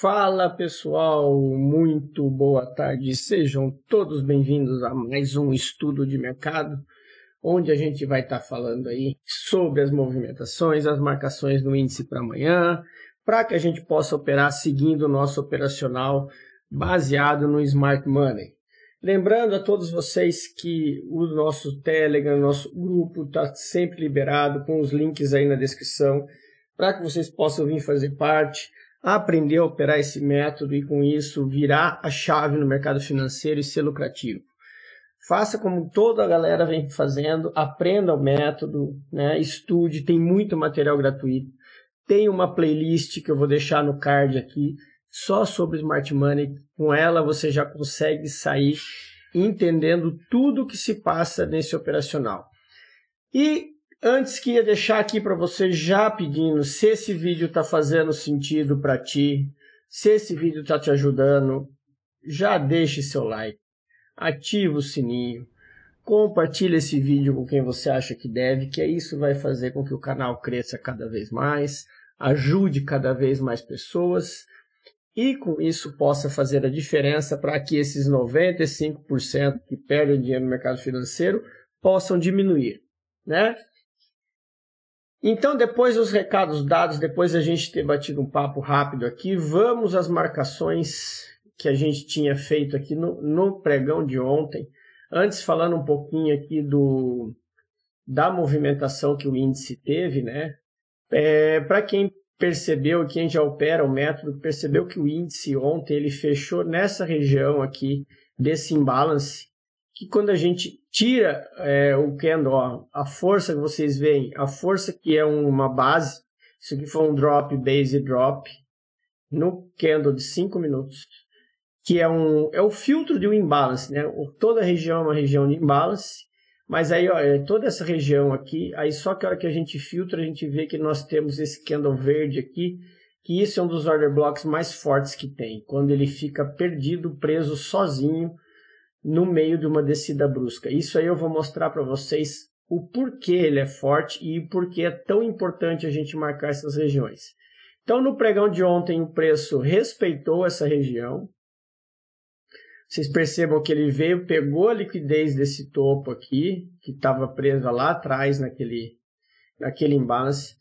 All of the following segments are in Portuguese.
Fala pessoal, muito boa tarde, sejam todos bem-vindos a mais um estudo de mercado, onde a gente vai estar falando aí sobre as movimentações, as marcações do índice para amanhã, para que a gente possa operar seguindo o nosso operacional baseado no Smart Money. Lembrando a todos vocês que o nosso Telegram, nosso grupo está sempre liberado, com os links aí na descrição, para que vocês possam vir fazer parte, aprender a operar esse método e com isso virar a chave no mercado financeiro e ser lucrativo. Faça como toda a galera vem fazendo, aprenda o método, né? Estude, tem muito material gratuito. Tem uma playlist que eu vou deixar no card aqui, só sobre Smart Money. Com ela você já consegue sair entendendo tudo o que se passa nesse operacional. E antes que ia deixar aqui para você já pedindo, se esse vídeo está fazendo sentido para ti, se esse vídeo está te ajudando, já deixe seu like, ativa o sininho, compartilhe esse vídeo com quem você acha que deve, que isso vai fazer com que o canal cresça cada vez mais, ajude cada vez mais pessoas e com isso possa fazer a diferença para que esses 95% que perdem dinheiro no mercado financeiro possam diminuir, né? Então, depois dos recados dados, depois a gente ter batido um papo rápido aqui, vamos às marcações que a gente tinha feito aqui no pregão de ontem. Antes, falando um pouquinho aqui da movimentação que o índice teve, né? Para quem percebeu, quem já opera o método, percebeu que o índice ontem ele fechou nessa região aqui desse imbalance, que quando a gente tira o candle, ó, a força que vocês veem, a força que é uma base, isso aqui foi um drop, base drop, no candle de 5 minutos, que é o filtro de um imbalance, né? Toda região é uma região de imbalance, mas aí ó, toda essa região aqui, aí só que a hora que a gente filtra, a gente vê que nós temos esse candle verde aqui, que isso é um dos order blocks mais fortes que tem, quando ele fica perdido, preso sozinho, no meio de uma descida brusca. Isso aí eu vou mostrar para vocês o porquê ele é forte e o porquê é tão importante a gente marcar essas regiões. Então, no pregão de ontem, o preço respeitou essa região. Vocês percebam que ele veio, pegou a liquidez desse topo aqui, que estava presa lá atrás naquele imbalance.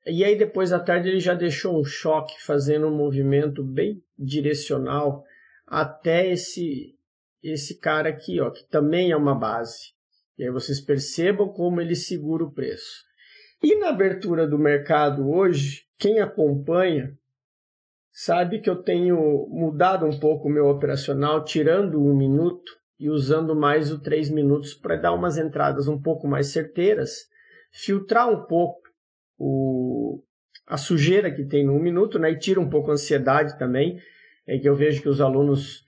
E aí, depois da tarde, ele já deixou um choque, fazendo um movimento bem direcional até esse cara aqui, ó, que também é uma base. E aí vocês percebam como ele segura o preço. E na abertura do mercado hoje, quem acompanha sabe que eu tenho mudado um pouco o meu operacional, tirando 1 minuto e usando mais o 3 minutos para dar umas entradas um pouco mais certeiras, filtrar um pouco a sujeira que tem no 1 minuto, né, e tira um pouco a ansiedade também, que eu vejo que os alunos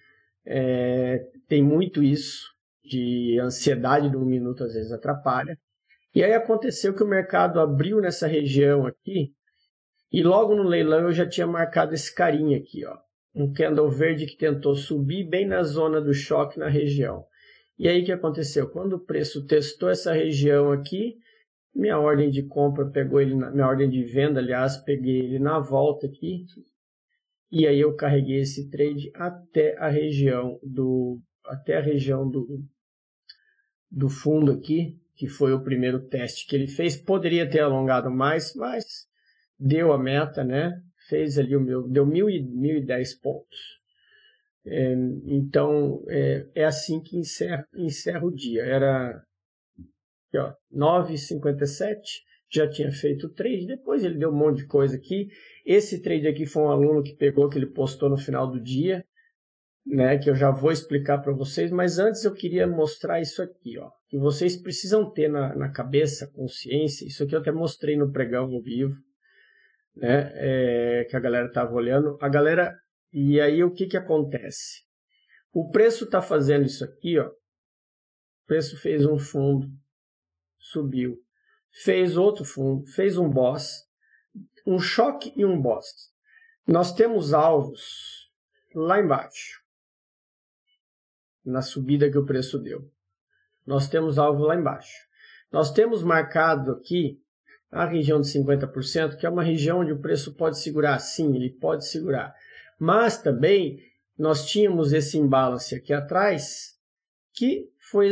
tem muito isso, de ansiedade do 1 minuto às vezes atrapalha. E aí aconteceu que o mercado abriu nessa região aqui, e logo no leilão eu já tinha marcado esse carinha aqui, ó, um candle verde que tentou subir bem na zona do choque na região. E aí o que aconteceu? Quando o preço testou essa região aqui, minha ordem de compra pegou ele, minha ordem de venda, aliás, peguei ele na volta aqui, e aí eu carreguei esse trade até a região do fundo aqui, que foi o primeiro teste que ele fez. Poderia ter alongado mais, mas deu a meta, né? Fez ali deu 1.010 pontos. Então, é assim que encerra o dia. Era aqui, ó, 9h57, já tinha feito o trade, depois ele deu um monte de coisa aqui. Esse trade aqui foi um aluno que pegou, que ele postou no final do dia, né, que eu já vou explicar para vocês, mas antes eu queria mostrar isso aqui, ó, que vocês precisam ter na cabeça, consciência. Isso aqui eu até mostrei no pregão ao vivo, né, que a galera estava olhando. E aí o que acontece? O preço está fazendo isso aqui, ó, o preço fez um fundo, subiu, fez outro fundo, fez um boss, um choque e um boss. Nós temos alvos lá embaixo, na subida que o preço deu. Nós temos alvo lá embaixo. Nós temos marcado aqui a região de 50%, que é uma região onde o preço pode segurar. Sim, ele pode segurar. Mas também nós tínhamos esse imbalance aqui atrás, que foi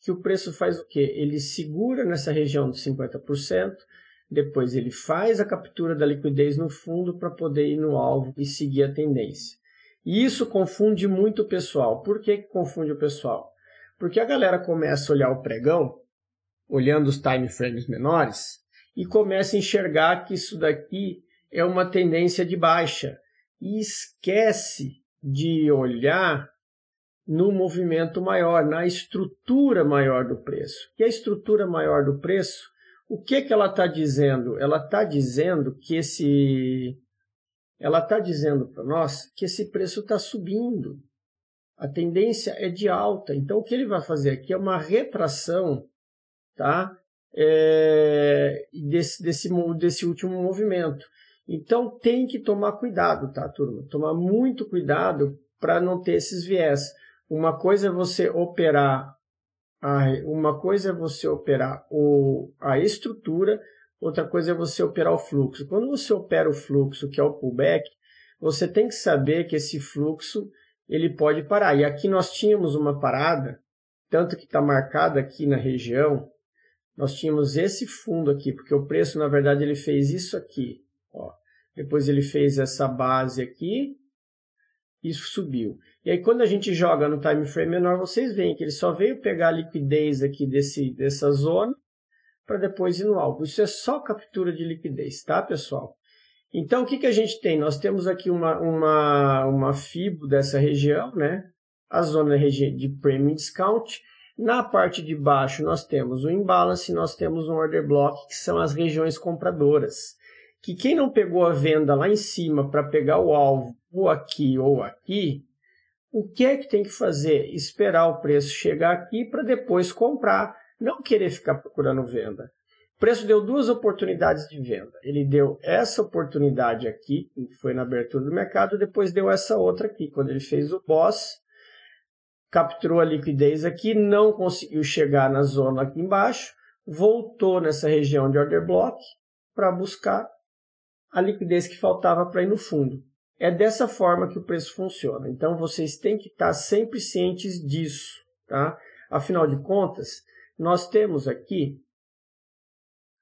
que o preço faz o quê? Ele segura nessa região de 50%, depois ele faz a captura da liquidez no fundo para poder ir no alvo e seguir a tendência. E isso confunde muito o pessoal. Por que confunde o pessoal? Porque a galera começa a olhar o pregão, olhando os time frames menores, e começa a enxergar que isso daqui é uma tendência de baixa. E esquece de olhar no movimento maior, na estrutura maior do preço. Que a estrutura maior do preço, o que ela está dizendo? Ela está dizendo para nós que esse preço está subindo. A tendência é de alta. Então, o que ele vai fazer aqui é uma retração, tá? Desse último movimento. Então, tem que tomar cuidado, tá, turma? Tomar muito cuidado para não ter esses viés. Uma coisa é você operar a estrutura, outra coisa é você operar o fluxo. Quando você opera o fluxo, que é o pullback, você tem que saber que esse fluxo ele pode parar. E aqui nós tínhamos uma parada, tanto que está marcada aqui na região, nós tínhamos esse fundo aqui, porque o preço, na verdade, ele fez isso aqui. Ó. Depois ele fez essa base aqui, isso subiu. E aí quando a gente joga no time frame menor, vocês veem que ele só veio pegar a liquidez aqui dessa zona para depois ir no alvo. Isso é só captura de liquidez, tá, pessoal? Então, o que a gente tem? Nós temos aqui uma FIBO dessa região, né? A zona de Premium Discount. Na parte de baixo, nós temos o imbalance, nós temos um order block, que são as regiões compradoras. Que quem não pegou a venda lá em cima para pegar o alvo, ou aqui, o que é que tem que fazer? Esperar o preço chegar aqui para depois comprar, não querer ficar procurando venda. O preço deu duas oportunidades de venda. Ele deu essa oportunidade aqui, que foi na abertura do mercado, depois deu essa outra aqui, quando ele fez o boss, capturou a liquidez aqui, não conseguiu chegar na zona aqui embaixo, voltou nessa região de order block para buscar a liquidez que faltava para ir no fundo. É dessa forma que o preço funciona. Então, vocês têm que estar sempre cientes disso, tá? Afinal de contas, nós temos aqui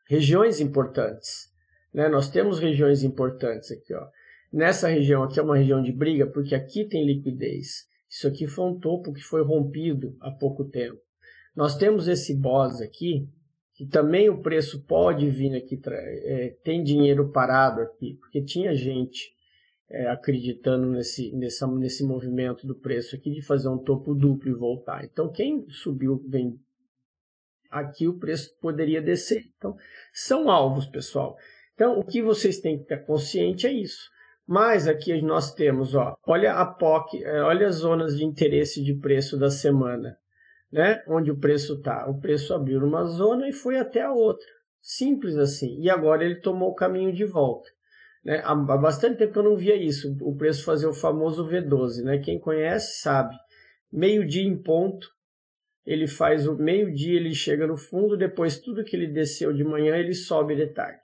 regiões importantes, né? Nós temos regiões importantes aqui, ó. Nessa região aqui é uma região de briga, porque aqui tem liquidez. Isso aqui foi um topo que foi rompido há pouco tempo. Nós temos esse boss aqui, que também o preço pode vir aqui, tem dinheiro parado aqui, porque tinha gente acreditando nesse movimento do preço aqui de fazer um topo duplo e voltar. Então, quem subiu, vem aqui, o preço poderia descer. Então, são alvos, pessoal. Então, o que vocês têm que estar consciente é isso. Mas aqui nós temos, ó, olha a POC, olha as zonas de interesse de preço da semana, né? Onde o preço está. O preço abriu numa zona e foi até a outra. Simples assim. E agora ele tomou o caminho de volta. Né? Há bastante tempo que eu não via isso, o preço fazer o famoso V12. Né? Quem conhece sabe. Meio-dia em ponto, ele faz o meio-dia, ele chega no fundo, depois tudo que ele desceu de manhã, ele sobe de tarde.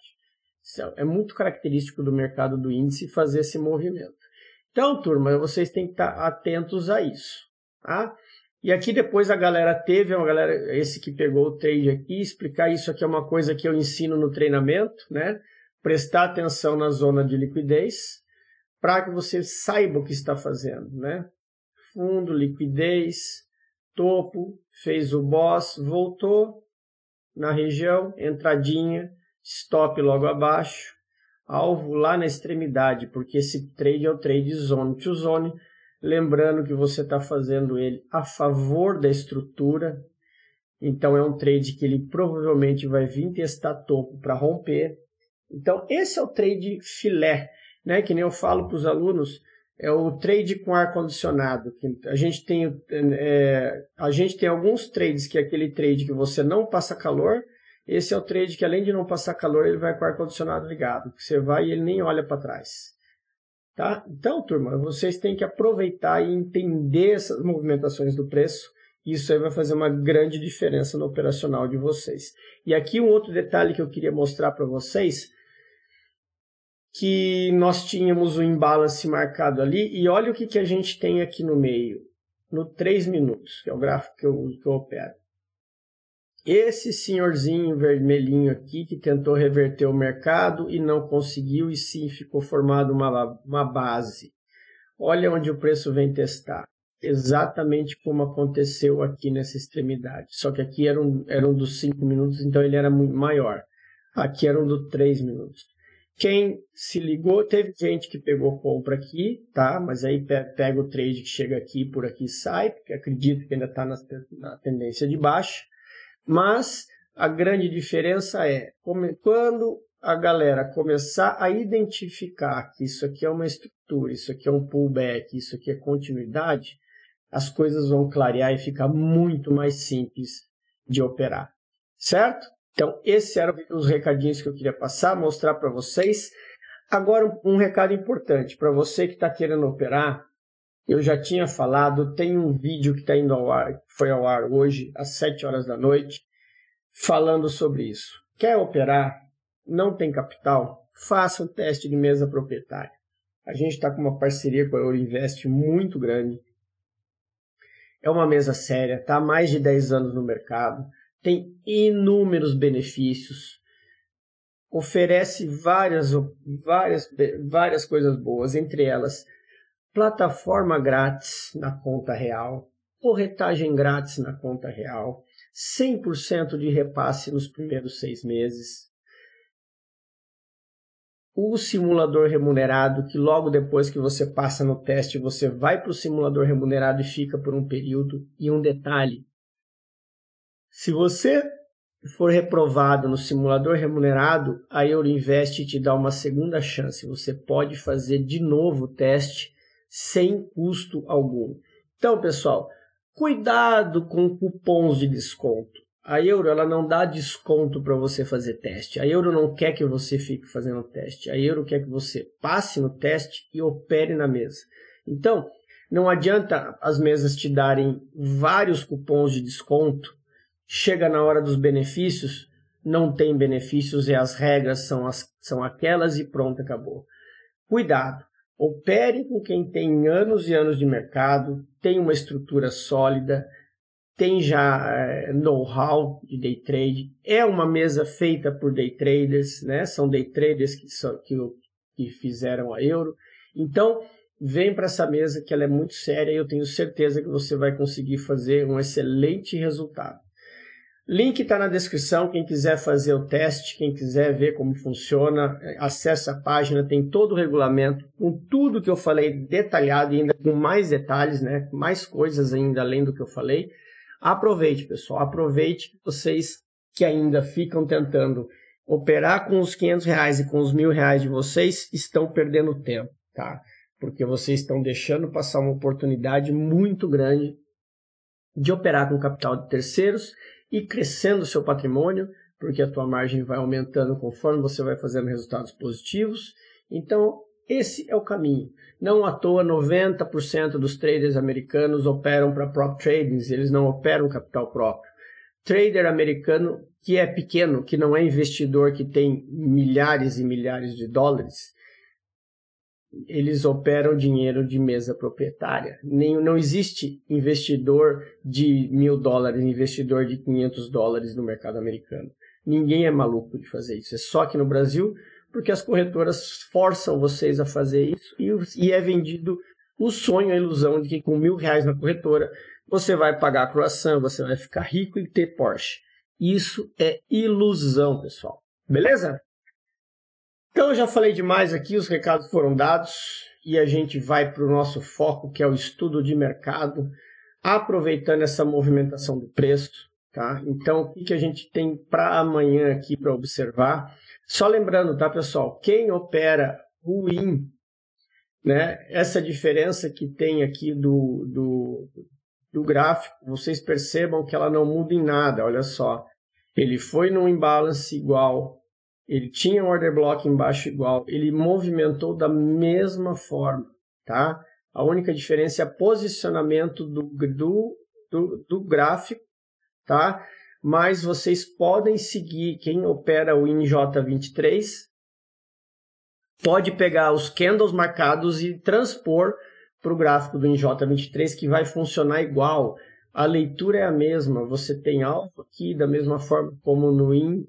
Isso é muito característico do mercado do índice fazer esse movimento. Então, turma, vocês têm que estar atentos a isso. Tá? E aqui depois esse que pegou o trade aqui, explicar isso aqui é uma coisa que eu ensino no treinamento, né? Prestar atenção na zona de liquidez, para que você saiba o que está fazendo, né? Fundo, liquidez, topo, fez o boss, voltou na região, entradinha, stop logo abaixo, alvo lá na extremidade, porque esse trade é o trade zone to zone, lembrando que você está fazendo ele a favor da estrutura, então é um trade que ele provavelmente vai vir testar topo para romper. Então esse é o trade filé, né? Que nem eu falo para os alunos, é o trade com ar-condicionado. A gente tem alguns trades que é aquele trade que você não passa calor. Esse é o trade que, além de não passar calor, ele vai com o ar-condicionado ligado. Você vai e ele nem olha para trás. Tá? Então, turma, vocês têm que aproveitar e entender essas movimentações do preço. Isso aí vai fazer uma grande diferença no operacional de vocês. E aqui um outro detalhe que eu queria mostrar para vocês. que nós tínhamos o imbalance marcado ali, e olha o que a gente tem aqui no meio, no 3 minutos, que é o gráfico que eu opero. Esse senhorzinho vermelhinho aqui que tentou reverter o mercado e não conseguiu, e sim ficou formado uma base. Olha onde o preço vem testar. Exatamente como aconteceu aqui nessa extremidade. Só que aqui era um dos 5 minutos, então ele era muito maior. Aqui era um dos 3 minutos. Quem se ligou, teve gente que pegou compra aqui, tá? Mas aí pega o trade que chega aqui, por aqui sai, porque acredito que ainda está na tendência de baixa. Mas a grande diferença é, quando a galera começar a identificar que isso aqui é uma estrutura, isso aqui é um pullback, isso aqui é continuidade, as coisas vão clarear e ficar muito mais simples de operar, certo? Então, esses eram os recadinhos que eu queria passar, mostrar para vocês. Agora, um recado importante para você que está querendo operar. Eu já tinha falado, tem um vídeo que está indo ao ar, foi ao ar hoje, às 7 horas da noite, falando sobre isso. Quer operar? Não tem capital? Faça um teste de mesa proprietária. A gente está com uma parceria com a Euroinvest muito grande. É uma mesa séria, está há mais de 10 anos no mercado, tem inúmeros benefícios, oferece várias coisas boas, entre elas plataforma grátis na conta real, corretagem grátis na conta real, 100% de repasse nos primeiros 6 meses, o simulador remunerado, que logo depois que você passa no teste, você vai para o simulador remunerado e fica por um período. E um detalhe, se você for reprovado no simulador remunerado, a Euroinvest te dá uma segunda chance. Você pode fazer de novo o teste sem custo algum. Então, pessoal, cuidado com cupons de desconto. A Euro ela não dá desconto para você fazer teste. A Euro não quer que você fique fazendo teste. A Euro quer que você passe no teste e opere na mesa. Então, não adianta as mesas te darem vários cupons de desconto. Chega na hora dos benefícios, não tem benefícios e as regras são aquelas e pronto, acabou. Cuidado. Opere com quem tem anos e anos de mercado, tem uma estrutura sólida, tem já know-how de day trade, é uma mesa feita por day traders, né? São day traders que fizeram a Euro. Então, vem para essa mesa que ela é muito séria e eu tenho certeza que você vai conseguir fazer um excelente resultado. Link está na descrição, quem quiser fazer o teste, quem quiser ver como funciona, acesse a página, tem todo o regulamento, com tudo que eu falei detalhado e ainda com mais detalhes, né? Mais coisas ainda além do que eu falei. Aproveite, pessoal, aproveite vocês que ainda ficam tentando operar com os R$500 e com os R$1.000 de vocês, estão perdendo tempo, tá? Porque vocês estão deixando passar uma oportunidade muito grande de operar com capital de terceiros e crescendo o seu patrimônio, porque a tua margem vai aumentando conforme você vai fazendo resultados positivos. Então, esse é o caminho. Não à toa, 90% dos traders americanos operam para prop tradings, eles não operam capital próprio. Trader americano que é pequeno, que não é investidor, que tem milhares e milhares de dólares, eles operam dinheiro de mesa proprietária. Não existe investidor de $1.000, investidor de $500 no mercado americano. Ninguém é maluco de fazer isso. É só aqui no Brasil, porque as corretoras forçam vocês a fazer isso e é vendido o sonho, a ilusão de que com R$1.000 na corretora você vai pagar croissant, você vai ficar rico e ter Porsche. Isso é ilusão, pessoal. Beleza? Então, eu já falei demais aqui, os recados foram dados e a gente vai para o nosso foco, que é o estudo de mercado, aproveitando essa movimentação do preço, tá? Então, o que a gente tem para amanhã aqui para observar? Só lembrando, tá, pessoal? Quem opera ruim, né? Essa diferença que tem aqui do gráfico, vocês percebam que ela não muda em nada, olha só. Ele foi num imbalance igual, ele tinha um order block embaixo igual, ele movimentou da mesma forma, tá? A única diferença é o posicionamento do gráfico, tá? Mas vocês podem seguir, quem opera o INJ23, pode pegar os candles marcados e transpor para o gráfico do NJ23, que vai funcionar igual. A leitura é a mesma, você tem alvo aqui, da mesma forma como no IN,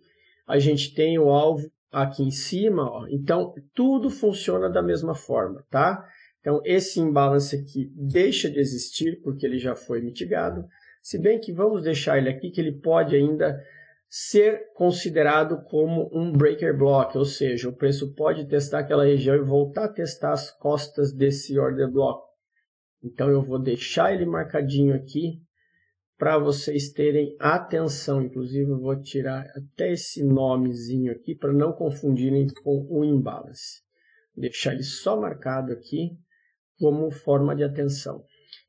a gente tem o alvo aqui em cima, ó. Então tudo funciona da mesma forma, tá? Então esse imbalance aqui deixa de existir, porque ele já foi mitigado, se bem que vamos deixar ele aqui, que ele pode ainda ser considerado como um breaker block, ou seja, o preço pode testar aquela região e voltar a testar as costas desse order block. Então eu vou deixar ele marcadinho aqui para vocês terem atenção. Inclusive eu vou tirar até esse nomezinho aqui para não confundirem com o imbalance. Deixar ele só marcado aqui como forma de atenção.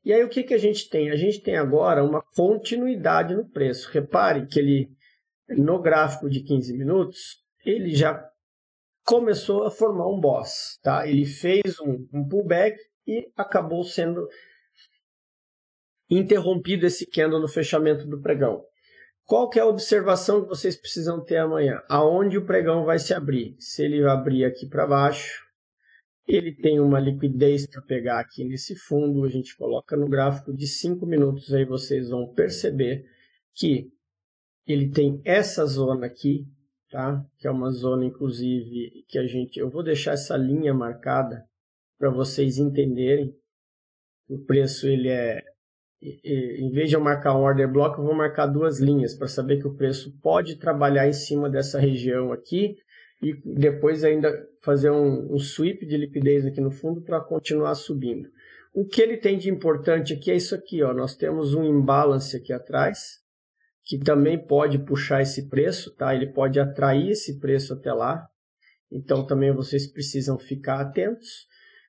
E aí o que a gente tem? A gente tem agora uma continuidade no preço. Repare que ele, no gráfico de 15 minutos, ele já começou a formar um boss, tá? Ele fez um pullback e acabou sendo interrompido esse candle no fechamento do pregão. Qual que é a observação que vocês precisam ter amanhã? Aonde o pregão vai se abrir? Se ele abrir aqui para baixo, ele tem uma liquidez para pegar aqui nesse fundo, a gente coloca no gráfico de 5 minutos, aí vocês vão perceber que ele tem essa zona aqui, tá? Que é uma zona, inclusive, que eu vou deixar essa linha marcada para vocês entenderem. O preço, ele em vez de eu marcar um order block, eu vou marcar duas linhas para saber que o preço pode trabalhar em cima dessa região aqui e depois ainda fazer um sweep de liquidez aqui no fundo para continuar subindo. O que ele tem de importante aqui é isso aqui, ó. Nós temos um imbalance aqui atrás, que também pode puxar esse preço, tá? Ele pode atrair esse preço até lá. Então também vocês precisam ficar atentos.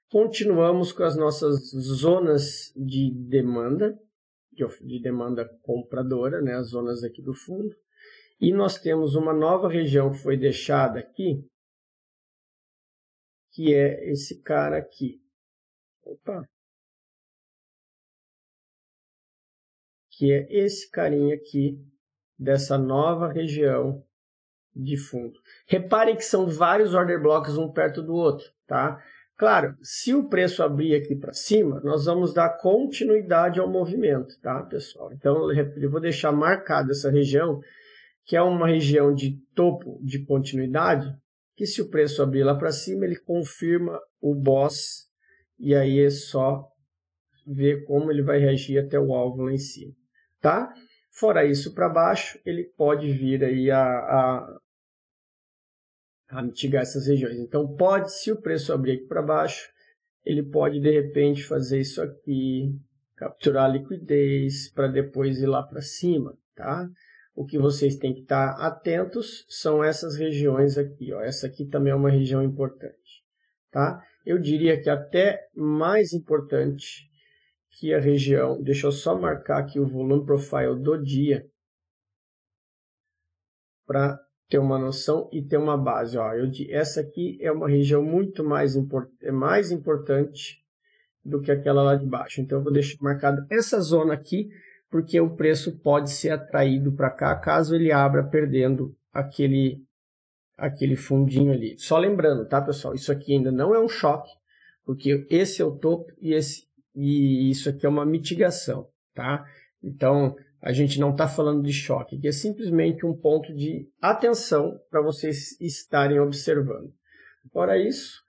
Continuamos com as nossas zonas de demanda compradora, né? As zonas aqui do fundo. E nós temos uma nova região que foi deixada aqui, que é esse cara aqui. Opa! Que é esse carinha aqui, dessa nova região de fundo. Reparem que são vários order blocks um perto do outro, tá? Claro, se o preço abrir aqui para cima, nós vamos dar continuidade ao movimento, tá, pessoal? Então, eu vou deixar marcada essa região, que é uma região de topo de continuidade, que se o preço abrir lá para cima, ele confirma o boss, e aí é só ver como ele vai reagir até o alvo lá em cima, tá? Fora isso, para baixo, ele pode vir aí a mitigar essas regiões. Então, se o preço abrir aqui para baixo, ele pode, de repente, fazer isso aqui, capturar a liquidez, para depois ir lá para cima, tá? O que vocês têm que estar atentos são essas regiões aqui, ó. Essa aqui também é uma região importante, tá? Eu diria que até mais importante que a região, deixa eu só marcar aqui o volume profile do dia, para ter uma noção e ter uma base. Ó, essa aqui é uma região muito mais importante do que aquela lá de baixo. Então, eu vou deixar marcado essa zona aqui, porque o preço pode ser atraído para cá, caso ele abra perdendo aquele fundinho ali. Só lembrando, tá, pessoal? Isso aqui ainda não é um choque, porque esse é o topo e isso aqui é uma mitigação, tá? Então, a gente não está falando de choque, que é simplesmente um ponto de atenção para vocês estarem observando. Fora isso,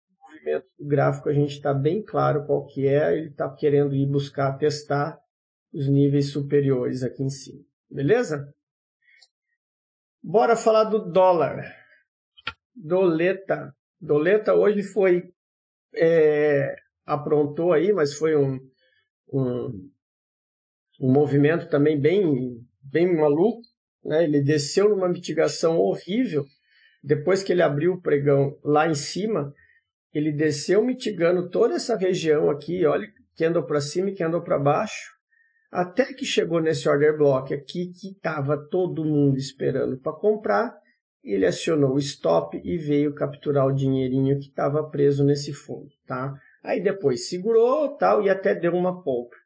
o movimento gráfico a gente está bem claro qual que é, ele está querendo ir buscar testar os níveis superiores aqui em cima, beleza? Bora falar do dólar. Doleta hoje foi, aprontou aí, mas foi um movimento também bem maluco, né? Ele desceu numa mitigação horrível, depois que ele abriu o pregão lá em cima, ele desceu mitigando toda essa região aqui, olha, que andou para cima e que andou para baixo, até que chegou nesse order block aqui, que estava todo mundo esperando para comprar, ele acionou o stop e veio capturar o dinheirinho que estava preso nesse fundo, tá? Aí depois segurou tal, e até deu uma compra,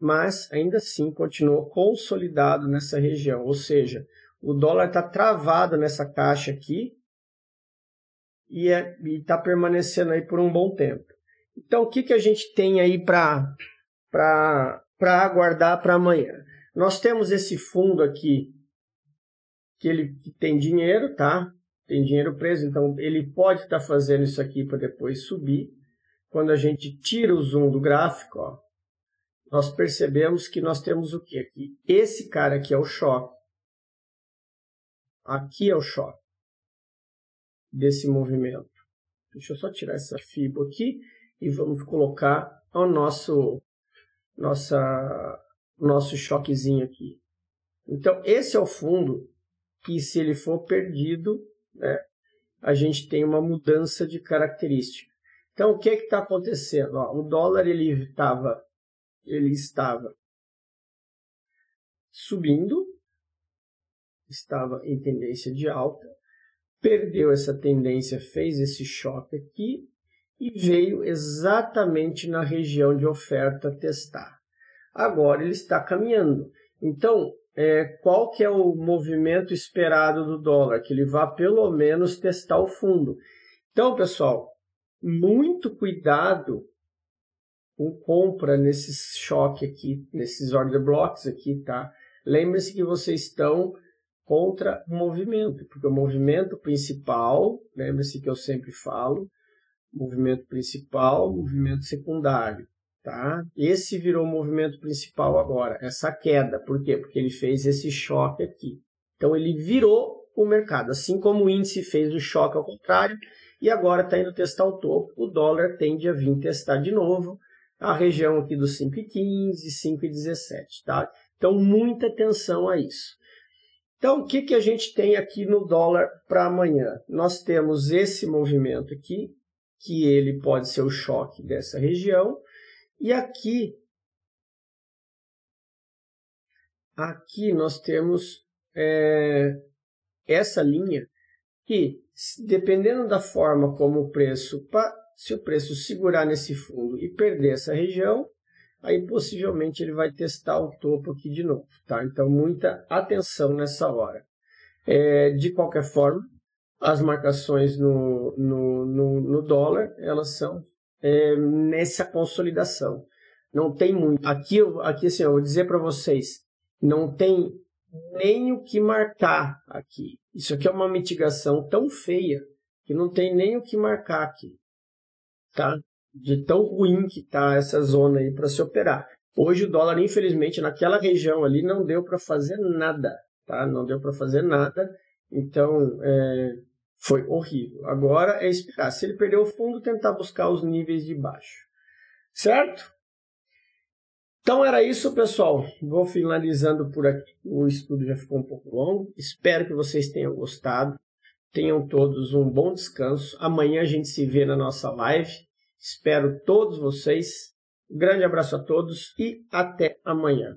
mas ainda assim continuou consolidado nessa região, ou seja, o dólar está travado nessa caixa aqui, e está permanecendo aí por um bom tempo. Então, o que a gente tem aí para aguardar para amanhã? Nós temos esse fundo aqui, que tem dinheiro, tá? Tem dinheiro preso, então ele pode estar fazendo isso aqui para depois subir. Quando a gente tira o zoom do gráfico, ó, nós percebemos que nós temos o que aqui? Esse cara aqui é o choque. Aqui é o choque desse movimento. Deixa eu só tirar essa fibra aqui e vamos colocar o nosso choquezinho aqui. Então, esse é o fundo que, se ele for perdido, né, a gente tem uma mudança de característica. Então, o que está acontecendo? Ó, o dólar ele estava subindo, estava em tendência de alta, perdeu essa tendência, fez esse choque aqui e veio exatamente na região de oferta testar. Agora ele está caminhando. Então, qual que é o movimento esperado do dólar? Que ele vá pelo menos testar o fundo. Então, pessoal, muito cuidado com compra nesses choque aqui, nesses order blocks aqui, tá? Lembre-se que vocês estão contra o movimento, porque o movimento principal, lembre-se que eu sempre falo, movimento principal, movimento secundário, tá? Esse virou o movimento principal agora, essa queda. Por quê? Porque ele fez esse choque aqui. Então ele virou o mercado, assim como o índice fez o choque ao contrário, e agora está indo testar o topo, o dólar tende a vir testar de novo a região aqui dos 5,15, 5,17, tá? Então muita atenção a isso. Então, o que a gente tem aqui no dólar para amanhã? Nós temos esse movimento aqui, que ele pode ser o choque dessa região. E aqui nós temos essa linha que, dependendo da forma como o preço, se o preço segurar nesse fundo e perder essa região, aí possivelmente ele vai testar o topo aqui de novo, tá? Então, muita atenção nessa hora. De qualquer forma, as marcações no dólar, elas são nessa consolidação. Não tem muito. Aqui assim, eu vou dizer para vocês, não tem nem o que marcar aqui. Isso aqui é uma mitigação tão feia que não tem nem o que marcar aqui, tá? De tão ruim que está essa zona aí para se operar. Hoje o dólar, infelizmente, naquela região ali não deu para fazer nada, tá? Não deu para fazer nada, então foi horrível. Agora é esperar. Se ele perder o fundo, tentar buscar os níveis de baixo. Certo? Então era isso, pessoal. Vou finalizando por aqui. O estudo já ficou um pouco longo. Espero que vocês tenham gostado. Tenham todos um bom descanso. Amanhã a gente se vê na nossa live. Espero todos vocês. Um grande abraço a todos e até amanhã.